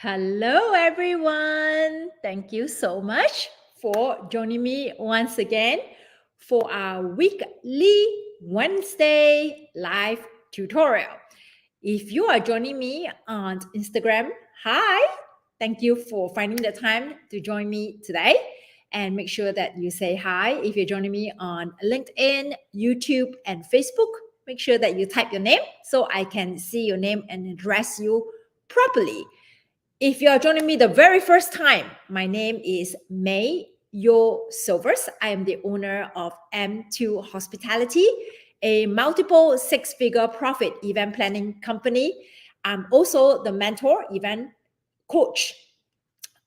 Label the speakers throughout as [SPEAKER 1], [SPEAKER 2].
[SPEAKER 1] Hello, everyone. Thank you so much for joining me once again for our weekly Wednesday live tutorial. If you are joining me on Instagram, hi. Thank you for finding the time to join me today. And make sure that you say hi. If you're joining me on LinkedIn, YouTube, and Facebook, make sure that you type your name so I can see your name and address you properly. If you are joining me the very first time, my name is May Yo Silvers. I am the owner of M2 Hospitality, a multiple six-figure profit event planning company. I'm also the mentor event coach.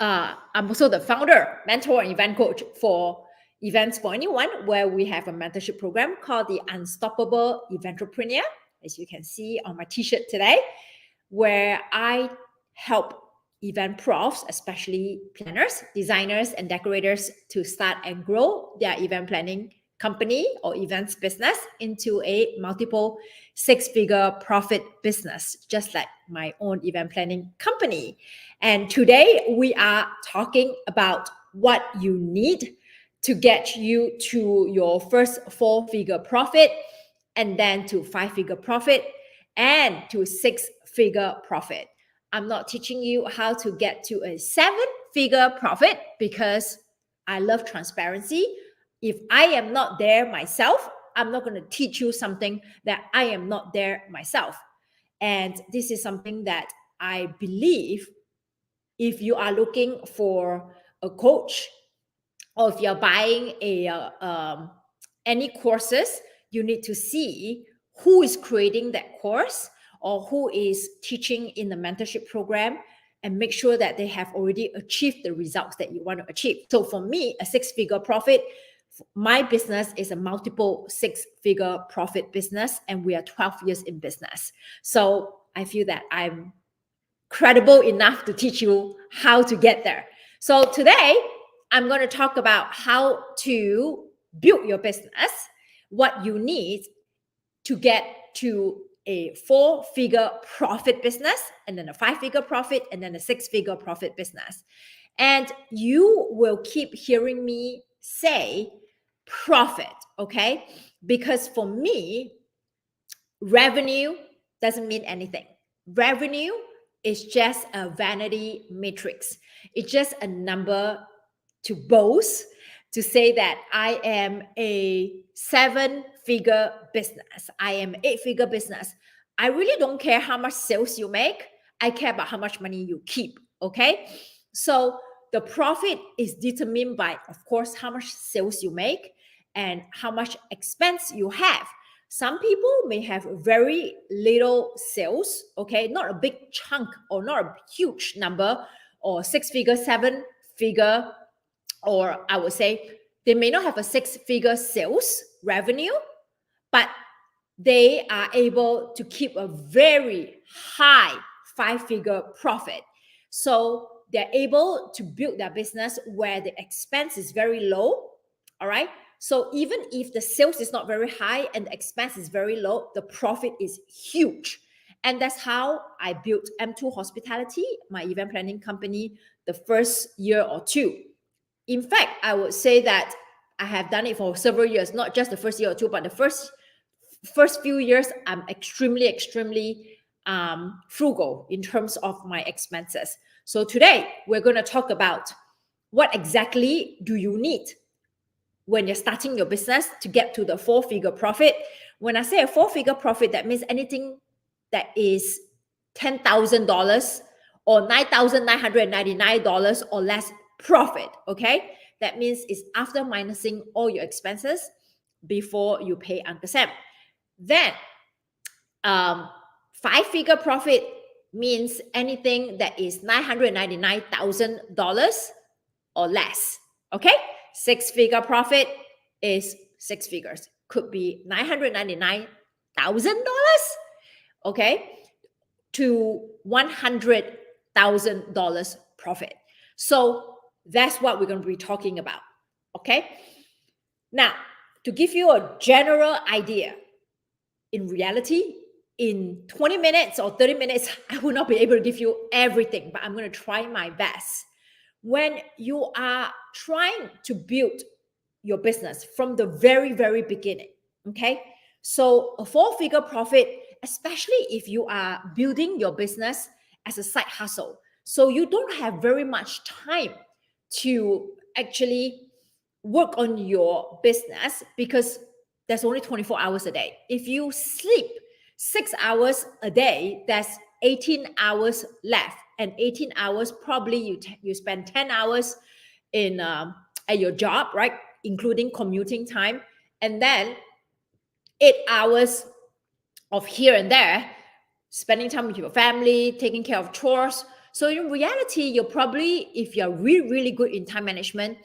[SPEAKER 1] I'm also the founder, mentor, and event coach for Events for Anyone, where we have a mentorship program called the Unstoppable Eventrepreneur, as you can see on my t-shirt today, where I help event profs, especially planners, designers, and decorators, to start and grow their event planning company or events business into a multiple six-figure profit business, just like my own event planning company. And today we are talking about what you need to get you to your first four-figure profit, and then to five-figure profit, and to six-figure profit. I'm not teaching you how to get to a seven-figure profit because I love transparency. If I am not there myself, I'm not going to teach you something that I am not there myself. And this is something that I believe if you are looking for a coach, or if you're buying any courses, you need to see who is creating that course or who is teaching in the mentorship program, and make sure that they have already achieved the results that you want to achieve. So for me, a six-figure profit, my business is a multiple six-figure profit business, and we are 12 years in business. So I feel that I'm credible enough to teach you how to get there. So today, I'm going to talk about how to build your business, what you need to get to a four-figure profit business, and then a five-figure profit, and then a six-figure profit business. And you will keep hearing me say profit, okay? Because for me, revenue doesn't mean anything. Revenue is just a vanity matrix. It's just a number to boast, to say that I am a seven-figure business, I am eight-figure business. I really don't care how much sales you make. I care about how much money you keep, okay? So the profit is determined by, of course, how much sales you make and how much expense you have. Some people may have very little sales, okay, not a big chunk or not a huge number, or six-figure, seven-figure, or I would say they may not have a six-figure sales revenue, but they are able to keep a very high five-figure profit. So they're able to build their business where the expense is very low, all right? So even if the sales is not very high and the expense is very low, the profit is huge. And that's how I built M2 Hospitality, my event planning company, the first year or two. In fact, I would say that I have done it for several years, not just the first year or two, but the first few years, I'm extremely frugal in terms of my expenses. So today, we're going to talk about what exactly do you need when you're starting your business to get to the four-figure profit. When I say a four-figure profit, that means anything that is $10,000 or $9,999 or less profit, okay? That means it's after minusing all your expenses before you pay Uncle Sam. Then, five-figure profit means anything that is $999,000 or less, okay? Six-figure profit is six figures. Could be $999,000, okay, to $100,000 profit. So that's what we're going to be talking about, okay? Now, to give you a general idea, in reality, in 20 minutes or 30 minutes, I will not be able to give you everything, but I'm going to try my best. When you are trying to build your business from the very, very beginning, okay? So a four-figure profit, especially if you are building your business as a side hustle, so you don't have very much time to actually work on your business because there's only 24 hours a day. If you sleep 6 hours a day, that's 18 hours left, and 18 hours probably you spend 10 hours in at your job, right, including commuting time, and then 8 hours of here and there spending time with your family, taking care of chores. So in reality, you're probably, if you're really, really good in time management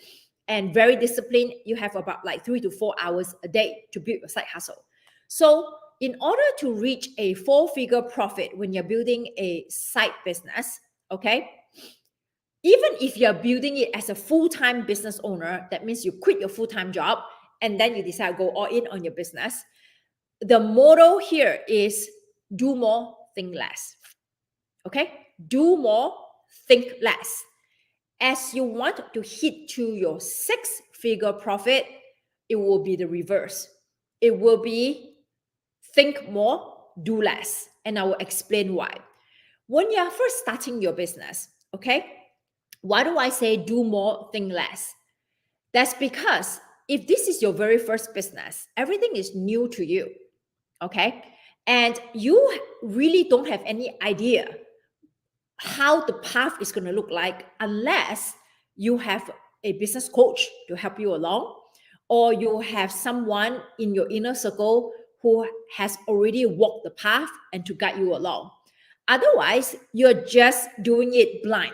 [SPEAKER 1] and very disciplined, you have about like 3 to 4 hours a day to build your side hustle. So in order to reach a four-figure profit when you're building a side business, okay, even if you're building it as a full-time business owner, that means you quit your full-time job and then you decide to go all in on your business. The motto here is do more, think less. Okay? Do more, think less. As you want to hit to your six-figure profit, it will be the reverse. It will be think more, do less. And I will explain why. When you are first starting your business, okay, why do I say do more, think less? That's because if this is your very first business, everything is new to you, okay? And you really don't have any idea how the path is going to look like unless you have a business coach to help you along, or you have someone in your inner circle who has already walked the path and to guide you along. Otherwise, you're just doing it blind,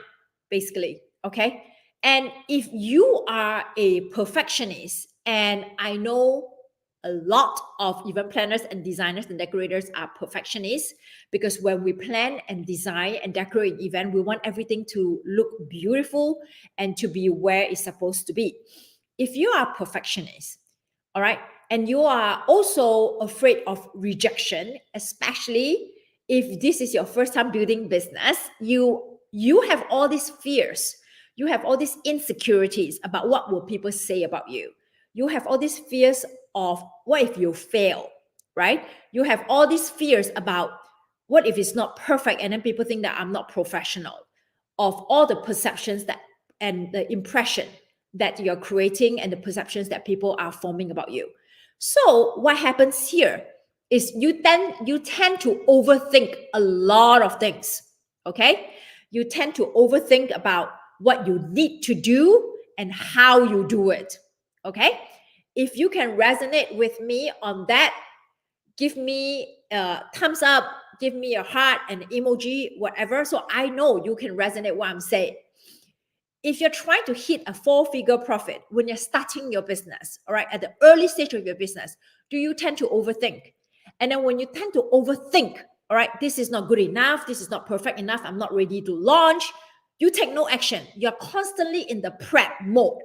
[SPEAKER 1] basically, okay? And if you are a perfectionist, and I know a lot of event planners and designers and decorators are perfectionists, because when we plan and design and decorate an event, we want everything to look beautiful and to be where it's supposed to be. If you are a perfectionist, all right, and you are also afraid of rejection, especially if this is your first time building business, you have all these fears, you have all these insecurities about what will people say about you. You have all these fears of what if you fail, right? You have all these fears about what if it's not perfect and then people think that I'm not professional, of all the perceptions that and the impression that you're creating and the perceptions that people are forming about you. So what happens here is you tend to overthink a lot of things, okay? You tend to overthink about what you need to do and how you do it, okay? If you can resonate with me on that, give me a thumbs up, give me a heart, an emoji, whatever, so I know you can resonate what I'm saying. If you're trying to hit a four-figure profit when you're starting your business, all right, at the early stage of your business, do you tend to overthink? And then when you tend to overthink, all right, this is not good enough, this is not perfect enough, I'm not ready to launch, you take no action. You're constantly in the prep mode.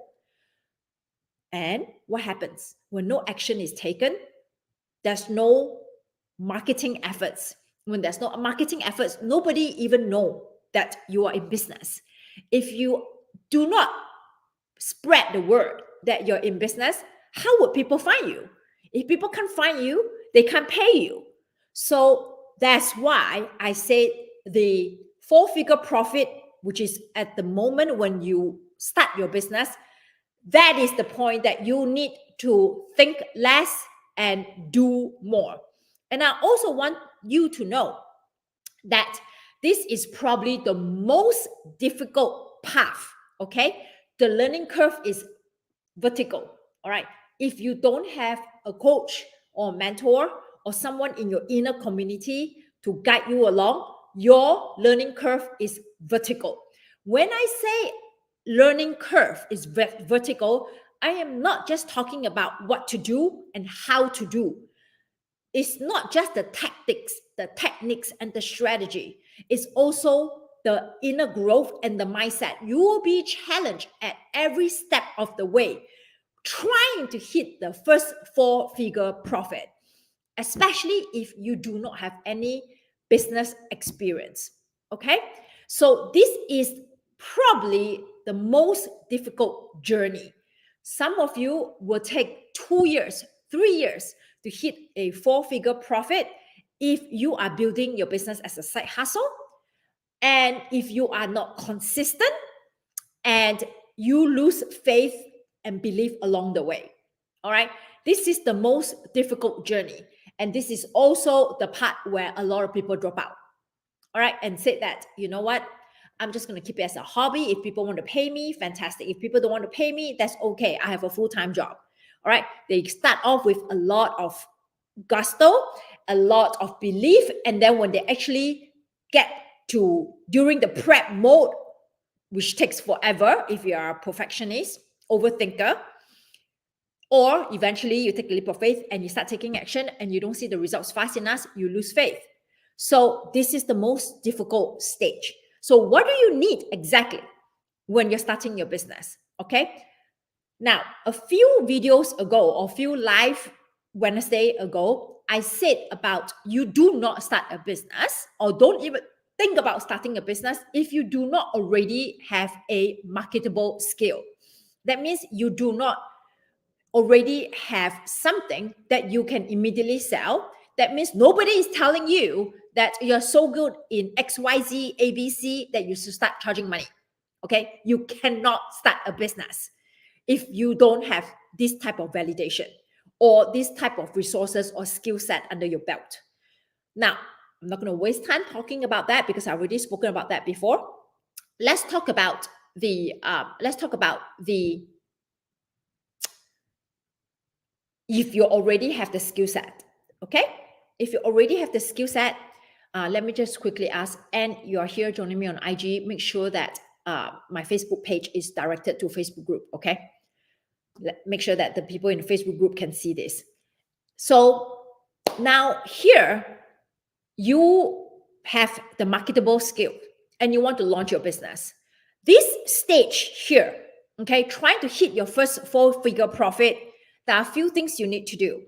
[SPEAKER 1] And what happens? When no action is taken, there's no marketing efforts. When there's no marketing efforts, nobody even know that you are in business. If you do not spread the word that you're in business, how would people find you? If people can't find you, they can't pay you. So that's why I say the four-figure profit, which is at the moment when you start your business, that is the point that you need to think less and do more. And I also want you to know that this is probably the most difficult path, okay? The learning curve is vertical, all right? If you don't have a coach or mentor or someone in your inner community to guide you along, your learning curve is vertical. When I say learning curve is vertical, I am not just talking about what to do and how to do. It's not just the tactics, the techniques, and the strategy. It's also the inner growth and the mindset. You will be challenged at every step of the way, trying to hit the first four-figure profit. especially if you do not have any business experience. Okay, so this is probably the most difficult journey. Some of you will take 2 years, 3 years to hit a 4-figure profit if you are building your business as a side hustle, and if you are not consistent and you lose faith and belief along the way. All right, this is the most difficult journey, and this is also the part where a lot of people drop out. All right, and say that, you know what, I'm just going to keep it as a hobby. If people want to pay me, fantastic. If people don't want to pay me, that's okay. I have a full-time job. All right, they start off with a lot of gusto, a lot of belief, and then when they actually get to during the prep mode, which takes forever if you are a perfectionist, overthinker, or eventually you take a leap of faith and you start taking action and you don't see the results fast enough, you lose faith. So this is the most difficult stage. So what do you need exactly when you're starting your business? Okay. Now, a few videos ago or few live Wednesday ago, I said about you do not start a business or don't even think about starting a business if you do not already have a marketable skill. That means you do not already have something that you can immediately sell. That means nobody is telling you that you're so good in XYZ, ABC that you should start charging money. Okay, you cannot start a business if you don't have this type of validation or this type of resources or skill set under your belt. Now, I'm not going to waste time talking about that because I've already spoken about that before. Let's talk about the if you already have the skill set. Okay, if you already have the skill set, let me just quickly ask, and you are here joining me on IG, make sure that my Facebook page is directed to Facebook group. Okay, make sure that the people in the Facebook group can see this. So now here you have the marketable skill and you want to launch your business. This stage here, okay, trying to hit your first 4-figure profit, there are a few things you need to do.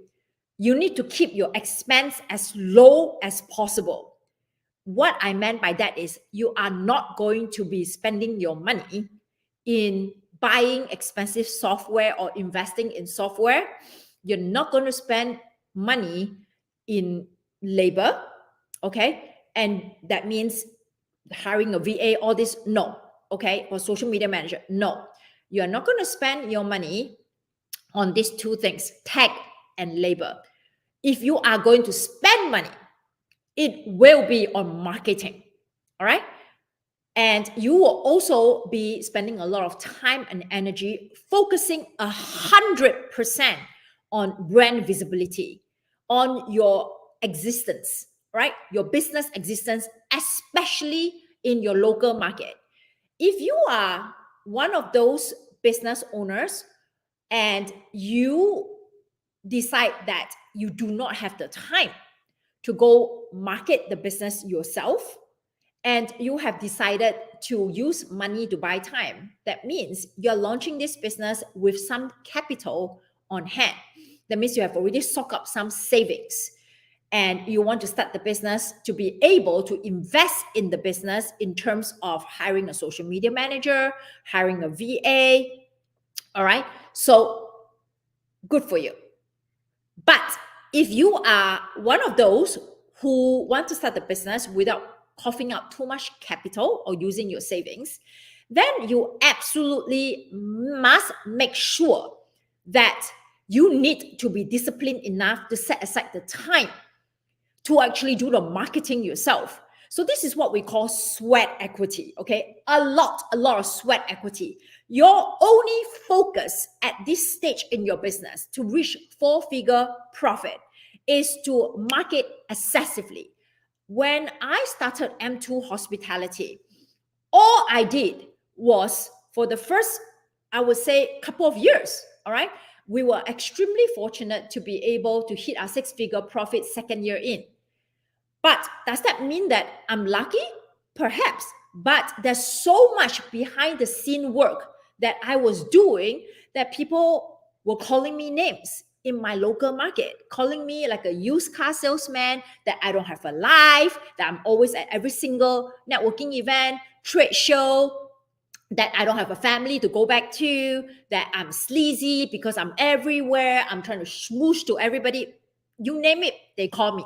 [SPEAKER 1] You need to keep your expense as low as possible. What I meant by that is you are not going to be spending your money in buying expensive software or investing in software. You're not going to spend money in labor, okay? And that means hiring a VA, all this, no, okay? Or social media manager, no. You're not going to spend your money on these two things, tech and labor. If you are going to spend money, it will be on marketing, all right? And you will also be spending a lot of time and energy focusing 100% on brand visibility, on your existence, right? Your business existence, especially in your local market. If you are one of those business owners and you decide that you do not have the time to go market the business yourself, and you have decided to use money to buy time, that means you're launching this business with some capital on hand. That means you have already socked up some savings and you want to start the business to be able to invest in the business in terms of hiring a social media manager, hiring a VA. All right, so good for you. But if you are one of those who want to start the business without coughing up too much capital or using your savings, then you absolutely must make sure that you need to be disciplined enough to set aside the time to actually do the marketing yourself. So this is what we call sweat equity, okay? A lot of sweat equity. Your only focus at this stage in your business to reach 4-figure profit is to market excessively. When I started M2 Hospitality, all I did was for the first, I would say, couple of years, all right? We were extremely fortunate to be able to hit our 6-figure profit second year in. But does that mean that I'm lucky? Perhaps. But there's so much behind the scene work that I was doing that people were calling me names. in my local market, calling me like a used car salesman, that I don't have a life, that I'm always at every single networking event, trade show, that I don't have a family to go back to, that I'm sleazy because I'm everywhere, I'm trying to smoosh to everybody. You name it, they call me.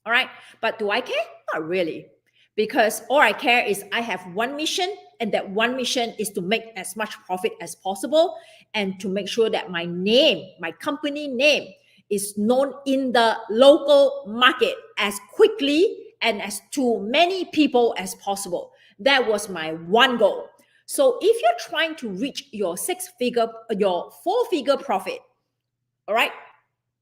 [SPEAKER 1] All right. But do I care? Not really. Because all I care is I have one mission, and that one mission is to make as much profit as possible and to make sure that my name, my company name, is known in the local market as quickly and as to many people as possible. That was my one goal. So if you're trying to reach your your 4-figure profit, all right,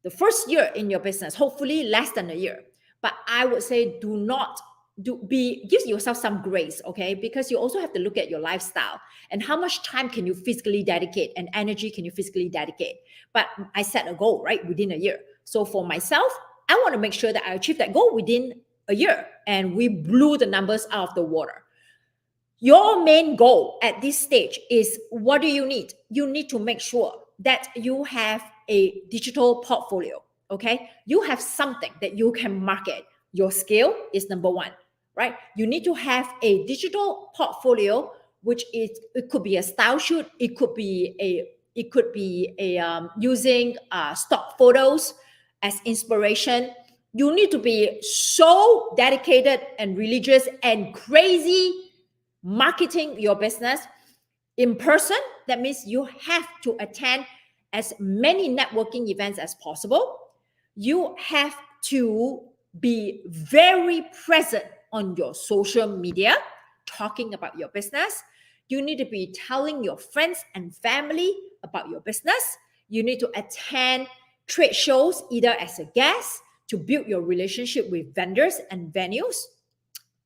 [SPEAKER 1] the first year in your business, hopefully less than a year, but I would say give yourself some grace, okay? Because you also have to look at your lifestyle and how much time can you physically dedicate and energy can you physically dedicate. But I set a goal, right, within a year. So for myself, I want to make sure that I achieve that goal within a year, and we blew the numbers out of the water. Your main goal at this stage is, what do you need? You need to make sure that you have a digital portfolio, okay? You have something that you can market. Your skill is number one, right? You need to have a digital portfolio, which is, it could be a style shoot, it could be using stock photos as inspiration. You need to be so dedicated and religious and crazy marketing your business in person. That means you have to attend as many networking events as possible. You have to be very present on your social media talking about your business. You need to be telling your friends and family about your business. You need to attend trade shows either as a guest to build your relationship with vendors and venues,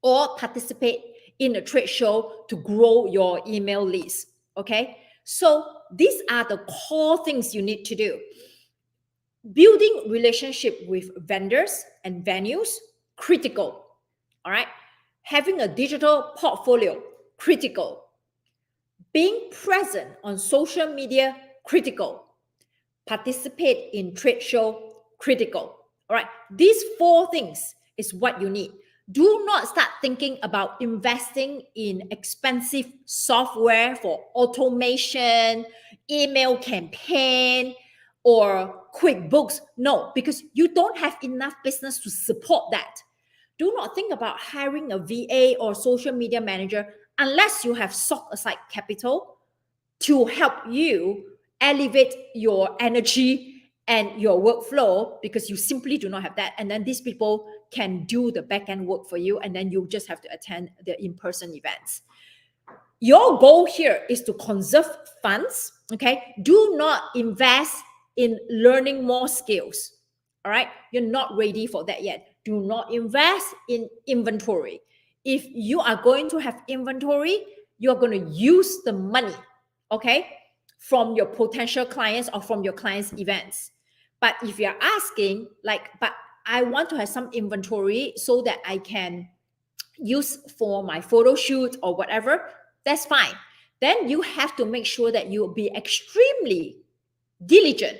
[SPEAKER 1] or participate in a trade show to grow your email list. Okay, so these are the core things you need to do. Building relationship with vendors and venues, critical. All right, having a digital portfolio, critical. Being present on social media, critical. Participate in trade show, critical. All right, these 4 things is what you need. Do not start thinking about investing in expensive software for automation, email campaign, or QuickBooks. No, because you don't have enough business to support that. Do not think about hiring a VA or social media manager unless you have sought aside capital to help you elevate your energy and your workflow, because you simply do not have that. And then these people can do the back end work for you, and then you just have to attend the in-person events. Your goal here is to conserve funds, okay? Do not invest in learning more skills, all right? You're not ready for that yet. Do not invest in inventory. If you are going to have inventory, you're going to use the money, okay, from your potential clients or from your clients' events. But if you're asking, like, but I want to have some inventory so that I can use for my photo shoot or whatever, that's fine. Then you have to make sure that you'll be extremely diligent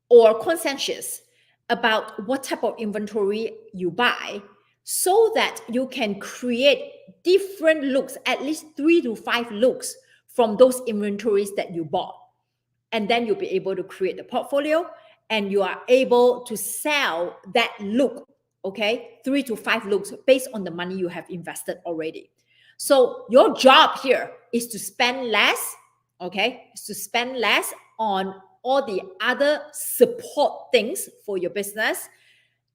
[SPEAKER 1] or conscientious about what type of inventory you buy, so that you can create different looks, at least 3 to 5 looks from those inventories that you bought. And then you'll be able to create the portfolio, and you are able to sell that look, okay, 3 to 5 looks based on the money you have invested already. So your job here is to spend less, okay, is to spend less on all the other support things for your business.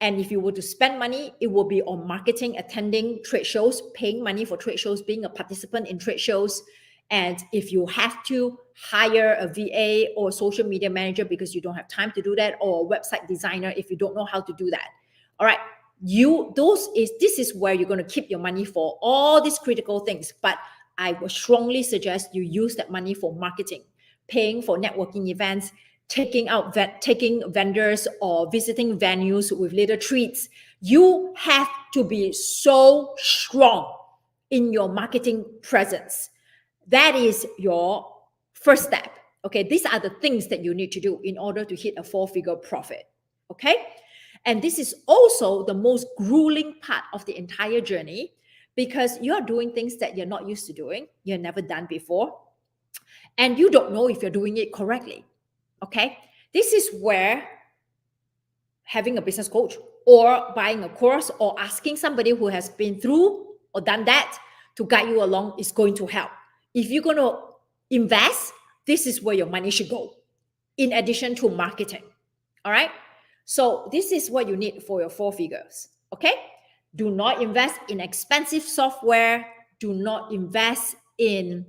[SPEAKER 1] And if you were to spend money, it will be on marketing, attending trade shows, paying money for trade shows, being a participant in trade shows. And if you have to hire a VA or social media manager because you don't have time to do that, or a website designer if you don't know how to do that, all right, this is where you're going to keep your money for all these critical things. But I would strongly suggest you use that money for marketing, paying for networking events, taking vendors or visiting venues with little treats. You have to be so strong in your marketing presence. That is your first step, Okay, these are the things that you need to do in order to hit a 4-figure profit. Okay, and this is also the most grueling part of the entire journey, because you're doing things that you're not used to doing, you've never done before, and you don't know if you're doing it correctly. Okay, this is where having a business coach or buying a course or asking somebody who has been through or done that to guide you along is going to help. If you're going to invest, this is where your money should go, in addition to marketing. All right, so this is what you need for your 4 figures. Okay, do not invest in expensive software, do not invest in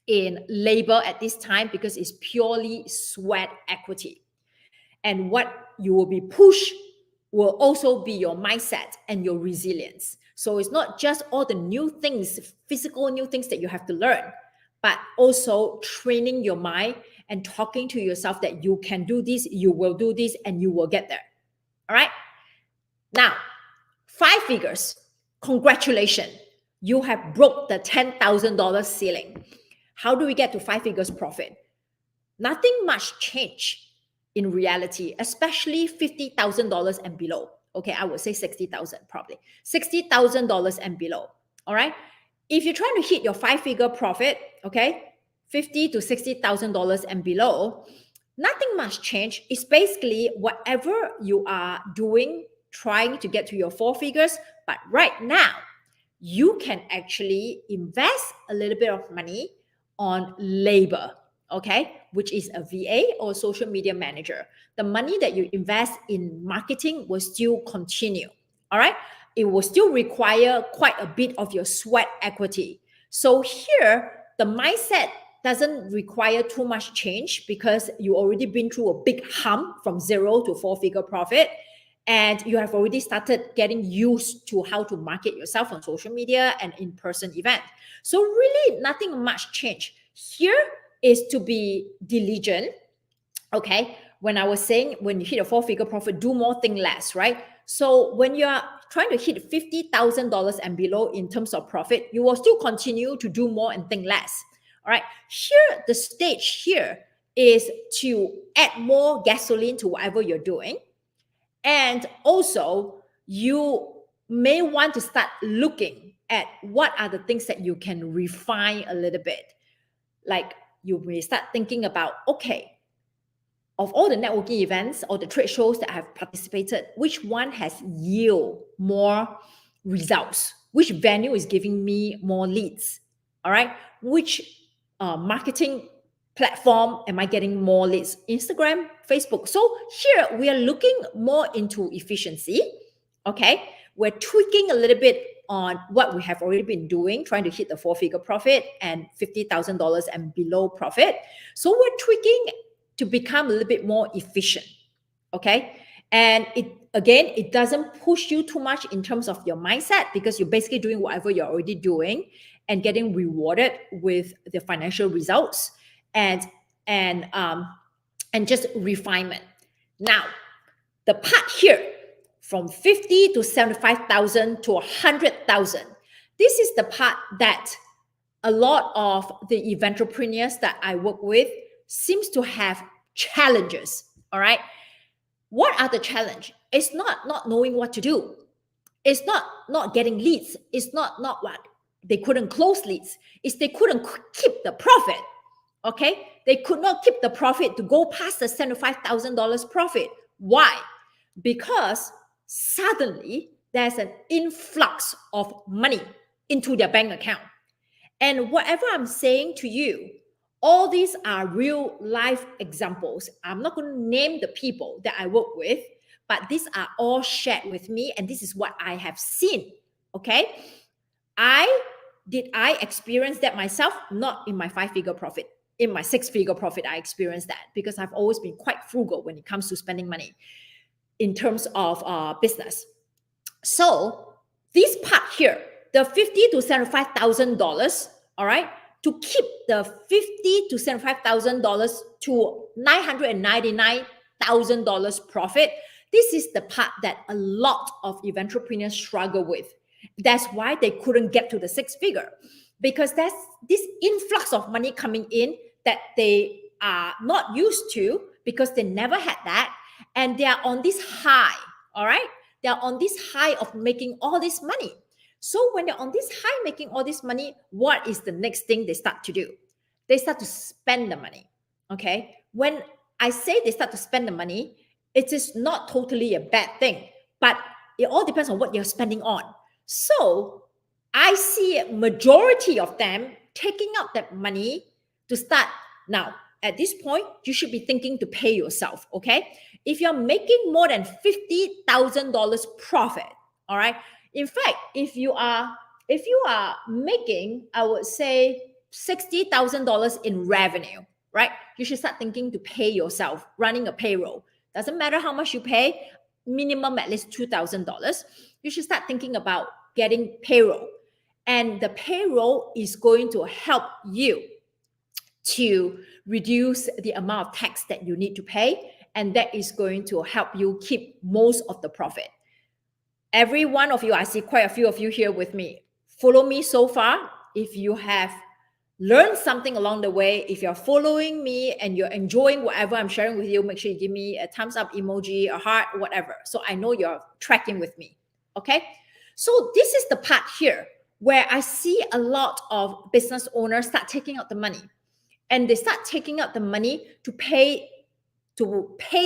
[SPEAKER 1] labor at this time, because it's purely sweat equity. And what you will be pushed will also be your mindset and your resilience. So it's not just all the new things, physical new things that you have to learn, but also training your mind and talking to yourself that you can do this, you will do this, and you will get there. All right. Now, 5 figures. Congratulations. You have broke the $10,000 ceiling. How do we get to 5 figures profit? Nothing much change in reality, especially $50,000 and below. Okay, I would say 60,000 probably. $60,000 and below. All right. If you're trying to hit your 5-figure profit, okay, $50,000 to $60,000 and below, nothing much change. It's basically whatever you are doing, trying to get to your 4 figures. But right now, you can actually invest a little bit of money on labor, okay, which is a VA or social media manager. The money that you invest in marketing will still continue. All right, it will still require quite a bit of your sweat equity. So here, the mindset doesn't require too much change, because you already been through a big hump from 0 to 4-figure profit, and you have already started getting used to how to market yourself on social media and in-person event. So really nothing much change. Here is to be diligent. Okay, when I was saying when you hit a 4-figure profit, do more, think less, right? So when you're trying to hit $50,000 and below in terms of profit, you will still continue to do more and think less. All right, here, the stage here is to add more gasoline to whatever you're doing. And also, you may want to start looking at what are the things that you can refine a little bit. Like you may start thinking about, okay, of all the networking events or the trade shows that I have participated, which one has yield more results? Which venue is giving me more leads? All right, which marketing platform am I getting more leads? Instagram, Facebook. So here we are looking more into efficiency. Okay, we're tweaking a little bit on what we have already been doing, trying to hit the 4-figure profit and $50,000 and below profit. So we're tweaking to become a little bit more efficient. Okay, and it doesn't push you too much in terms of your mindset, because you're basically doing whatever you're already doing and getting rewarded with the financial results and just refinement. Now, the part here from 50 to 75,000 to 100,000, this is the part that a lot of the entrepreneurs that I work with seems to have challenges. All right, what are the challenge? It's not knowing what to do. It's not getting leads. It's not what they couldn't close leads. It's they couldn't keep the profit. Okay, they could not keep the profit to go past the $75,000 profit. Why? Because suddenly there's an influx of money into their bank account. And whatever I'm saying to you, all these are real life examples. I'm not going to name the people that I work with, but these are all shared with me, and this is what I have seen. Okay, did I experience that myself? Not in my 5-figure profit. In my 6-figure profit, I experienced that, because I've always been quite frugal when it comes to spending money in terms of business. So this part here, the $50,000 to $75,000, all right, to keep the $50,000 to $75,000 to $999,000 profit, this is the part that a lot of entrepreneurs struggle with. That's why they couldn't get to the 6-figure, because there's this influx of money coming in that they are not used to because they never had that. And they are on this high, all right? They are on this high of making all this money. So when they're on this high making all this money, what is the next thing they start to do? They start to spend the money, okay? When I say they start to spend the money, it is not totally a bad thing, but it all depends on what you're spending on. So I see a majority of them taking out that money to start. Now, at this point, you should be thinking to pay yourself, okay? If you're making more than $50,000 profit, all right? In fact, if you are making, I would say, $60,000 in revenue, right? You should start thinking to pay yourself, running a payroll. Doesn't matter how much you pay, minimum at least $2,000. You should start thinking about getting payroll. And the payroll is going to help you to reduce the amount of tax that you need to pay. And that is going to help you keep most of the profit. Every one of you, I see quite a few of you here with me. Follow me so far. If you have learned something along the way, if you're following me and you're enjoying whatever I'm sharing with you, make sure you give me a thumbs up emoji, a heart, whatever. So I know you're tracking with me. Okay. So this is the part here where I see a lot of business owners start taking out the money, and they start taking out the money to pay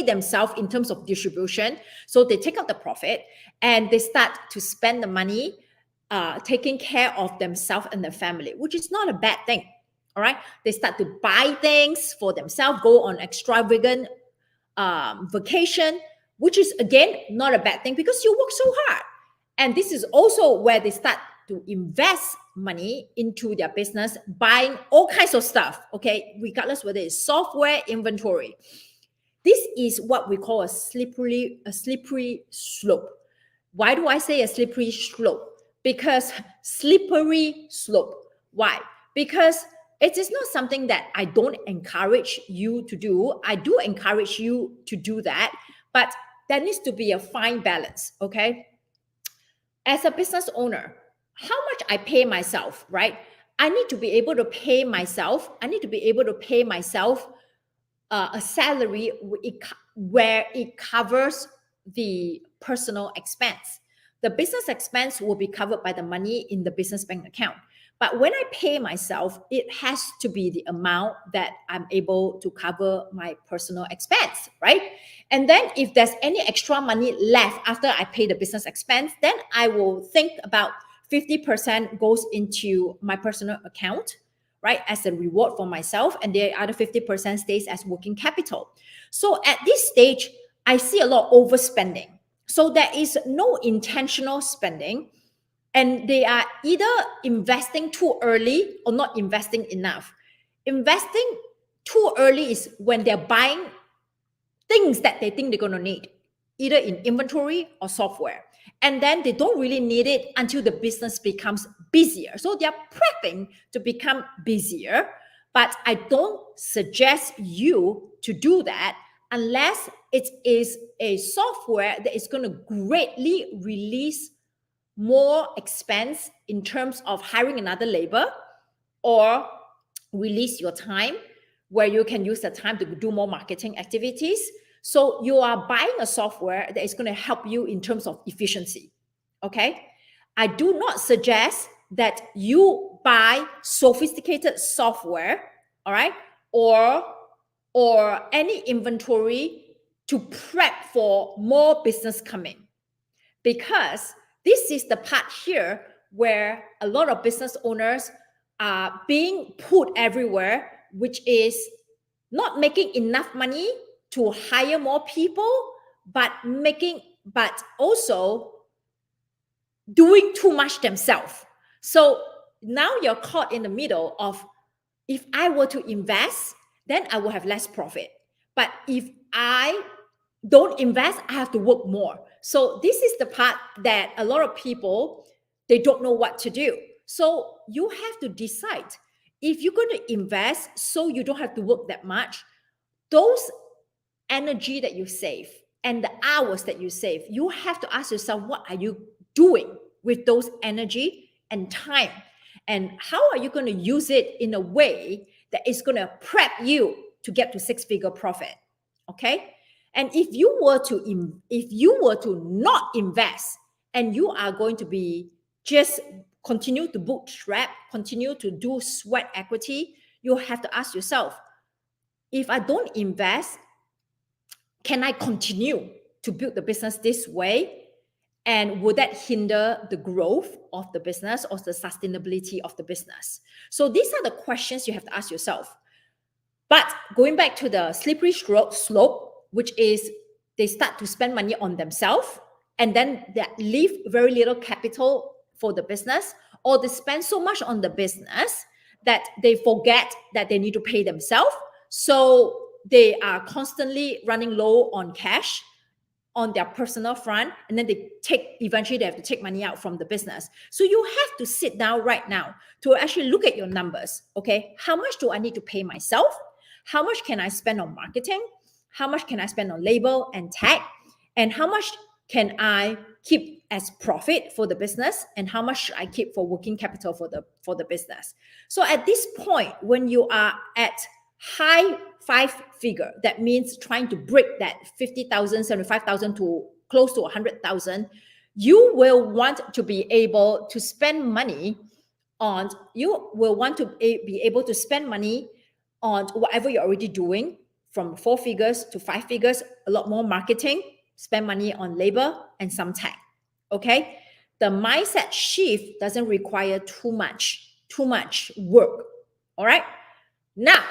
[SPEAKER 1] themselves in terms of distribution. So they take out the profit and they start to spend the money taking care of themselves and their family, which is not a bad thing. All right. They start to buy things for themselves, go on extravagant vacation, which is again not a bad thing because you work so hard. And this is also where they start to invest money into their business, buying all kinds of stuff, okay, regardless whether it's software, inventory. This is what we call a slippery slope. Why do I say a slippery slope? Because slippery slope. Why? Because it is not something that I don't encourage you to do. I do encourage you to do that, but there needs to be a fine balance, okay? As a business owner, how much I pay myself, right? I need to be able to pay myself. I need to be able to pay myself a salary where it covers the personal expense. The business expense will be covered by the money in the business bank account. But when I pay myself, it has to be the amount that I'm able to cover my personal expense, right? And then if there's any extra money left after I pay the business expense, then I will think about 50% goes into my personal account, right, as a reward for myself, and the other 50% stays as working capital. So at this stage, I see a lot of overspending. So there is no intentional spending, and they are either investing too early or not investing enough. Investing too early is when they're buying things that they think they're going to need, either in inventory or software. And then they don't really need it until the business becomes busier. So they're prepping to become busier. But I don't suggest you to do that unless it is a software that is going to greatly release more expense in terms of hiring another labor, or release your time where you can use the time to do more marketing activities. So you are buying a software that is going to help you in terms of efficiency. Okay. I do not suggest that you buy sophisticated software, all right, or any inventory to prep for more business coming, because this is the part here where a lot of business owners are being put everywhere, which is not making enough money to hire more people, but also doing too much themselves. So now you're caught in the middle of, if I were to invest, then I will have less profit. But if I don't invest, I have to work more. So this is the part that a lot of people, they don't know what to do. So you have to decide if you're going to invest so you don't have to work that much. Those energy that you save and the hours that you save, you have to ask yourself, what are you doing with those energy and time? And how are you going to use it in a way that is going to prep you to get to six-figure profit. Okay, and if you were to not invest, and you are going to be just continue to bootstrap, continue to do sweat equity, you have to ask yourself, if I don't invest, can I continue to build the business this way? And would that hinder the growth of the business or the sustainability of the business? So these are the questions you have to ask yourself. But going back to the slippery slope, which is they start to spend money on themselves, and then they leave very little capital for the business, or they spend so much on the business that they forget that they need to pay themselves. So they are constantly running low on cash on their personal front, and then eventually they have to take money out from the business. So you have to sit down right now to actually look at your numbers. Okay, how much do I need to pay myself? How much can I spend on marketing? How much can I spend on labor and tech? And how much can I keep as profit for the business? And how much should I keep for working capital for the business? So at this point, when you are at high five figure, that means trying to break that 50,000, 75,000 to close to 100,000, you will want to be able to spend money on, you will want to be able to spend money on whatever you're already doing, from 4 figures to 5 figures, a lot more marketing, spend money on labor and some tech. Okay, the mindset shift doesn't require too much work. All right, now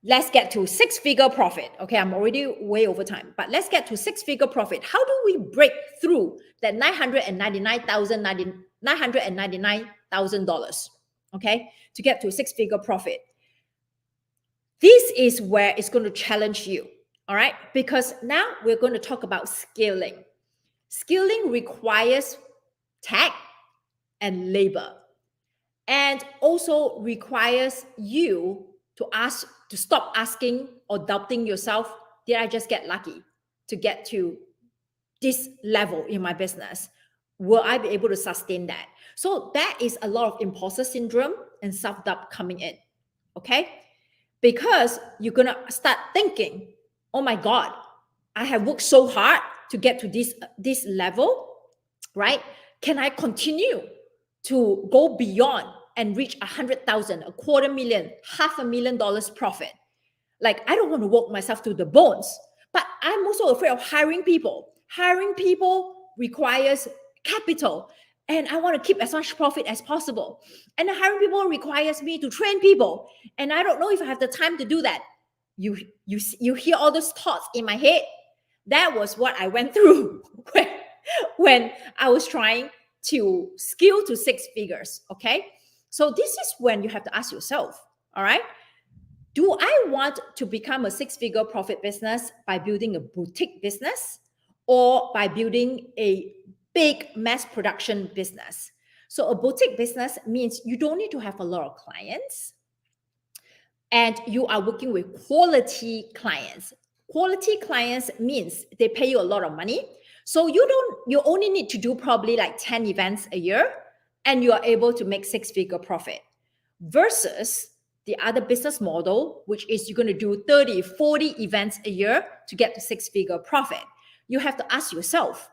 [SPEAKER 1] let's get to six-figure profit. Okay, I'm already way over time, but let's get to six-figure profit. How do we break through that $999,000, okay, to get to a six-figure profit? This is where it's going to challenge you, all right? Because now we're going to talk about scaling. Scaling requires tech and labor, and also requires you to stop asking or doubting yourself, did I just get lucky to get to this level in my business? Will I be able to sustain that? So that is a lot of imposter syndrome and self-doubt coming in, okay? Because you're gonna start thinking, oh my God, I have worked so hard to get to this level, right? Can I continue to go beyond and reach 100,000, $250,000, $500,000 profit? Like, I don't want to work myself to the bones, but I'm also afraid of hiring people. Hiring people requires capital, and I want to keep as much profit as possible. And hiring people requires me to train people, and I don't know if I have the time to do that. You hear all those thoughts in my head. That was what I went through when I was trying to scale to six figures. Okay, so this is when you have to ask yourself, all right, do I want to become a six-figure profit business by building a boutique business, or by building a big mass production business? So a boutique business means you don't need to have a lot of clients, and you are working with quality clients. Quality clients means they pay you a lot of money. So you only need to do probably like 10 events a year, and you are able to make six-figure profit. Versus the other business model, which is you're going to do 30, 40 events a year to get to six-figure profit. You have to ask yourself,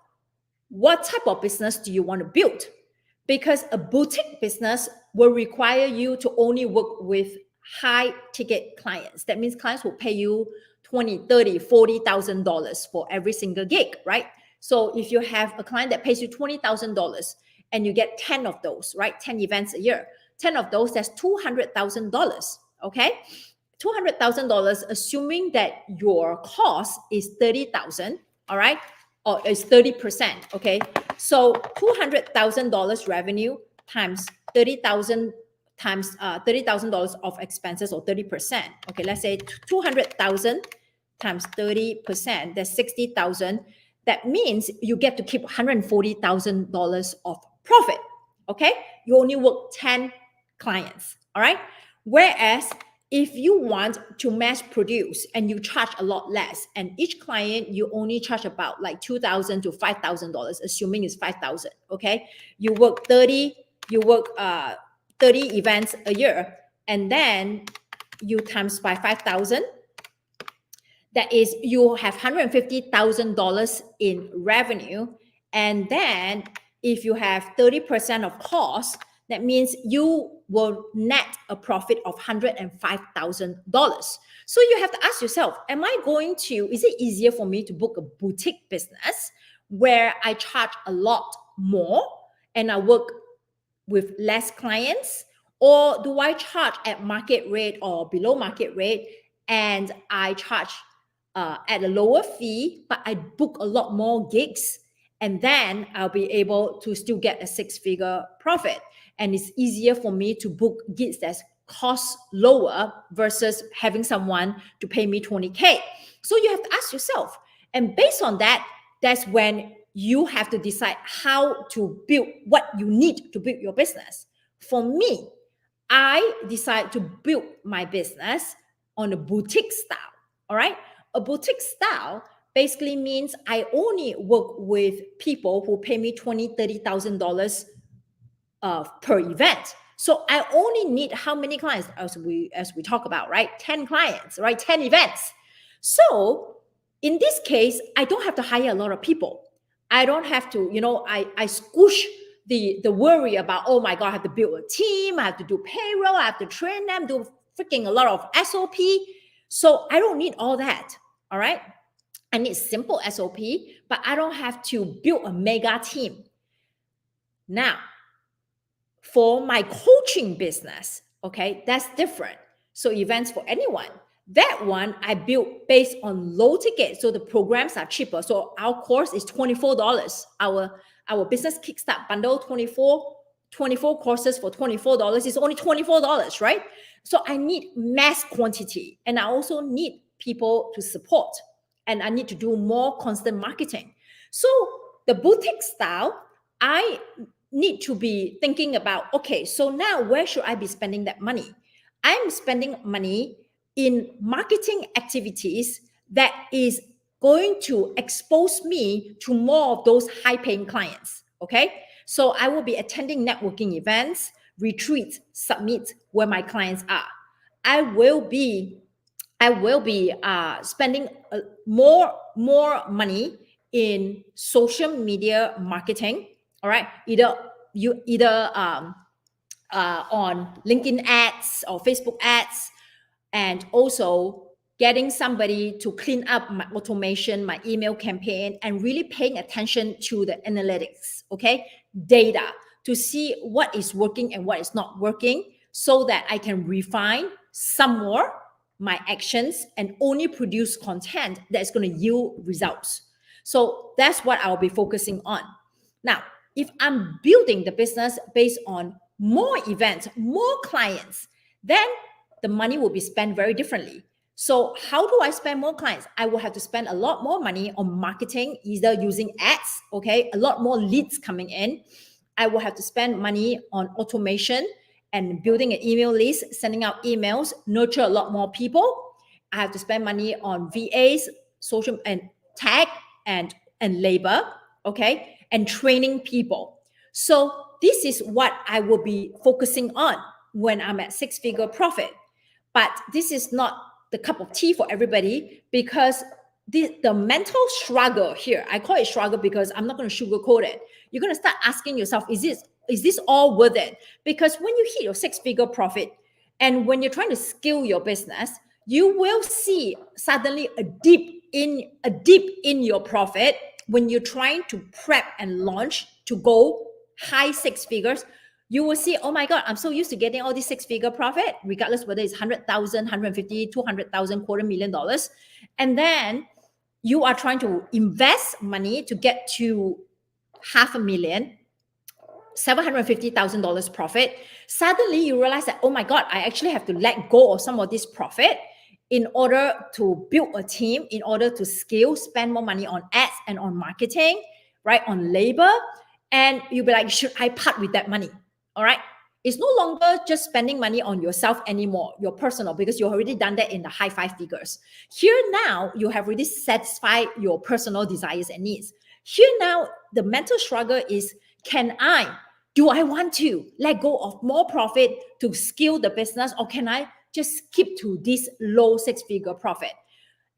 [SPEAKER 1] what type of business do you want to build? Because a boutique business will require you to only work with high ticket clients. That means clients will pay you $20,000, $30,000, $40,000 for every single gig, right? So if you have a client that pays you $20,000 and you get 10 of those, right? 10 events a year, 10 of those, that's $200,000, okay? $200,000, assuming that your cost is $30,000, all right? Or is 30%, okay? So $200,000 revenue times 30,000 times $30,000 of expenses, or 30%. Okay, let's say 200,000 times 30%, that's 60,000. That means you get to keep $140,000 of profit. Okay, you only work 10 clients. All right. Whereas if you want to mass produce and you charge a lot less, and each client you only charge about like $2,000 to $5,000, assuming it's 5,000. Okay, you work 30 events a year, and then you times by 5,000. That is, you have $150,000 in revenue. And then if you have 30% of cost, that means you will net a profit of $105,000. So you have to ask yourself, is it easier for me to book a boutique business where I charge a lot more and I work with less clients? Or do I charge at market rate or below market rate and I charge at a lower fee, but I book a lot more gigs, and then I'll be able to still get a 6-figure profit? And it's easier for me to book gigs that cost lower versus having someone to pay me 20K. So you have to ask yourself. And based on that, that's when you have to decide how to build what you need to build your business. For me, I decide to build my business on a boutique style. All right. A boutique style basically means I only work with people who pay me $20,000, $30,000 per event. So I only need how many clients, as we talk about, right? 10 clients, right? 10 events. So in this case, I don't have to hire a lot of people. I don't have to, I squish the worry about, oh my God, I have to build a team, I have to do payroll, I have to train them, do freaking a lot of SOP. So I don't need all that. All right. I need simple SOP, but I don't have to build a mega team. Now, for my coaching business, okay, that's different. So events for anyone. That one I built based on low ticket. So the programs are cheaper. So our course is $24. Our business kickstart bundle, 24 courses for $24 is only $24, right? So I need mass quantity, and I also need people to support, and I need to do more constant marketing. So the boutique style, I need to be thinking about, okay, so now where should I be spending that money? I'm spending money in marketing activities that is going to expose me to more of those high-paying clients, okay? So I will be attending networking events, retreats, summits where my clients are. I will be spending more money in social media marketing. All right, either on LinkedIn ads or Facebook ads, and also getting somebody to clean up my automation, my email campaign, and really paying attention to the analytics, okay, data, to see what is working and what is not working, so that I can refine some more my actions and only produce content that's going to yield results. So that's what I'll be focusing on. Now, if I'm building the business based on more events, more clients, then the money will be spent very differently. So how do I spend more clients? I will have to spend a lot more money on marketing, either using ads, okay, a lot more leads coming in. I will have to spend money on automation and building an email list, sending out emails, nurture a lot more people. I have to spend money on VAs, social and tech and labor, okay, and training people. So this is what I will be focusing on when I'm at 6-figure profit. But this is not the cup of tea for everybody, because the mental struggle here, I call it struggle because I'm not going to sugarcoat it. You're going to start asking yourself, is this all worth it? Because when you hit your 6-figure profit, and when you're trying to scale your business, you will see suddenly a dip in your profit when you're trying to prep and launch to go high 6 figures. You will see, oh my God, I'm so used to getting all these 6-figure profit, regardless whether it's 100,000, 150, 200,000, $250,000. And then you are trying to invest money to get to $500,000, $750,000 profit. Suddenly you realize that, oh my God, I actually have to let go of some of this profit in order to build a team, in order to scale, spend more money on ads and on marketing, right? On labor. And you'll be like, should I part with that money? All right. It's no longer just spending money on yourself anymore, your personal, because you've already done that in the high 5 figures. Here now, you have already satisfied your personal desires and needs. Here now, the mental struggle is, do I want to let go of more profit to scale the business, or can I just keep to this low six-figure profit.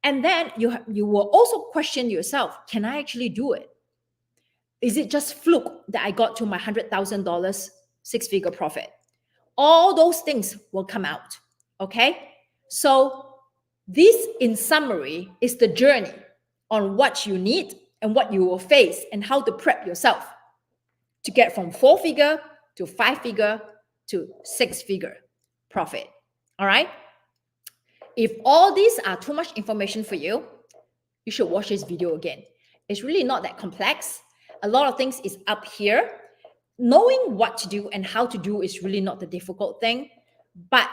[SPEAKER 1] And then you will also question yourself, can I actually do it? Is it just fluke that I got to my $100,000 six-figure profit? All those things will come out, okay? So this, in summary, is the journey on what you need and what you will face and how to prep yourself to get from four-figure to five-figure to six-figure profit, all right? If all these are too much information for you, you should watch this video again. It's really not that complex. A lot of things is up here. Knowing what to do and how to do is really not the difficult thing, but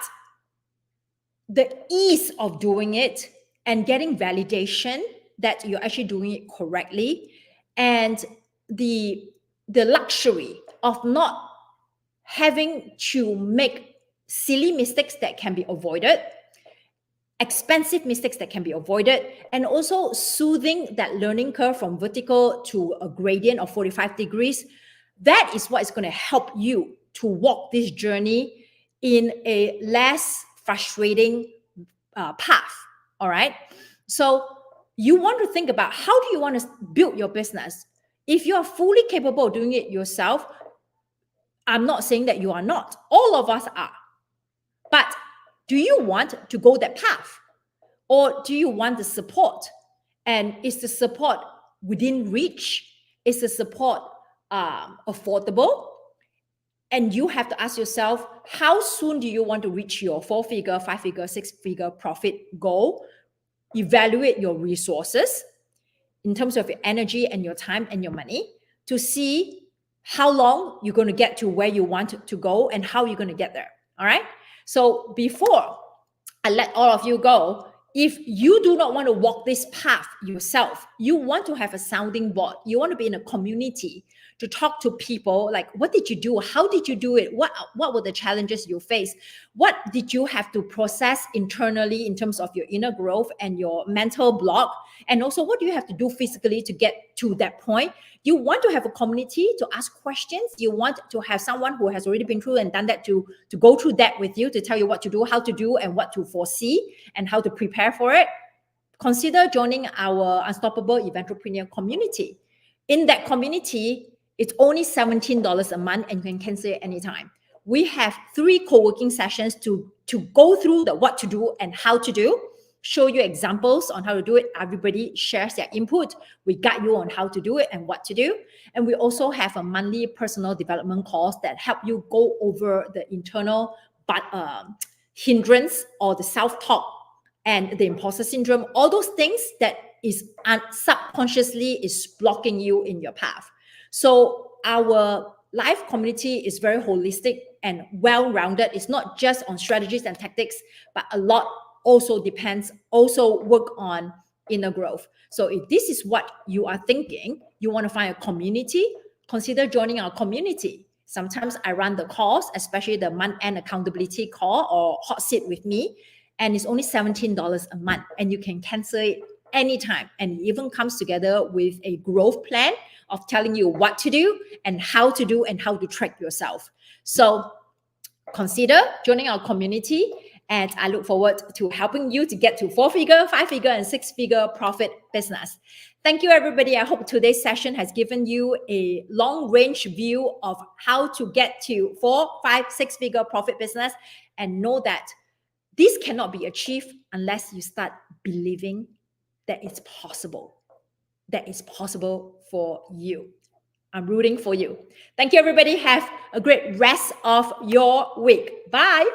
[SPEAKER 1] the ease of doing it and getting validation that you're actually doing it correctly, and the luxury of not having to make silly mistakes that can be avoided, expensive mistakes that can be avoided, and also soothing that learning curve from vertical to a gradient of 45 degrees. That is what is going to help you to walk this journey in a less frustrating path, all right? So you want to think about, how do you want to build your business? If you are fully capable of doing it yourself, I'm not saying that you are not. All of us are. But do you want to go that path? Or do you want the support? And is the support within reach? Is the support affordable? And you have to ask yourself, how soon do you want to reach your four-figure, five-figure, six-figure profit goal? Evaluate your resources in terms of your energy and your time and your money to see how long you're going to get to where you want to go and how you're going to get there. All right. So before I let all of you go, if you do not want to walk this path yourself, you want to have a sounding board. You want to be in a community to talk to people like, what did you do? How did you do it? What were the challenges you faced? What did you have to process internally in terms of your inner growth and your mental block? And also, what do you have to do physically to get to that point? You want to have a community to ask questions. You want to have someone who has already been through and done that to go through that with you, to tell you what to do, how to do, and what to foresee, and how to prepare for it. Consider joining our Unstoppable Eventrepreneur community. In that community, it's only $17 a month and you can cancel it anytime. We have 3 co-working sessions to go through the what to do and how to do, show you examples on how to do it. Everybody shares their input. We guide you on how to do it and what to do. And we also have a monthly personal development course that help you go over the internal hindrance or the self-talk and the imposter syndrome, all those things that is subconsciously is blocking you in your path. So our live community is very holistic and well-rounded. It's not just on strategies and tactics, but a lot also work on inner growth. So if this is what you are thinking, you want to find a community, consider joining our community. Sometimes I run the calls, especially the month-end accountability call or hot seat with me, and it's only $17 a month, and you can cancel it anytime. And it even comes together with a growth plan of telling you what to do and how to track yourself. So consider joining our community, and I look forward to helping you to get to 4-figure, 5-figure, and 6-figure profit business. Thank you, everybody. I hope today's session has given you a long-range view of how to get to 4, 5, 6-figure profit business, and know that this cannot be achieved unless you start believing that it's possible. That is possible for you. I'm rooting for you. Thank you, everybody. Have a great rest of your week. Bye.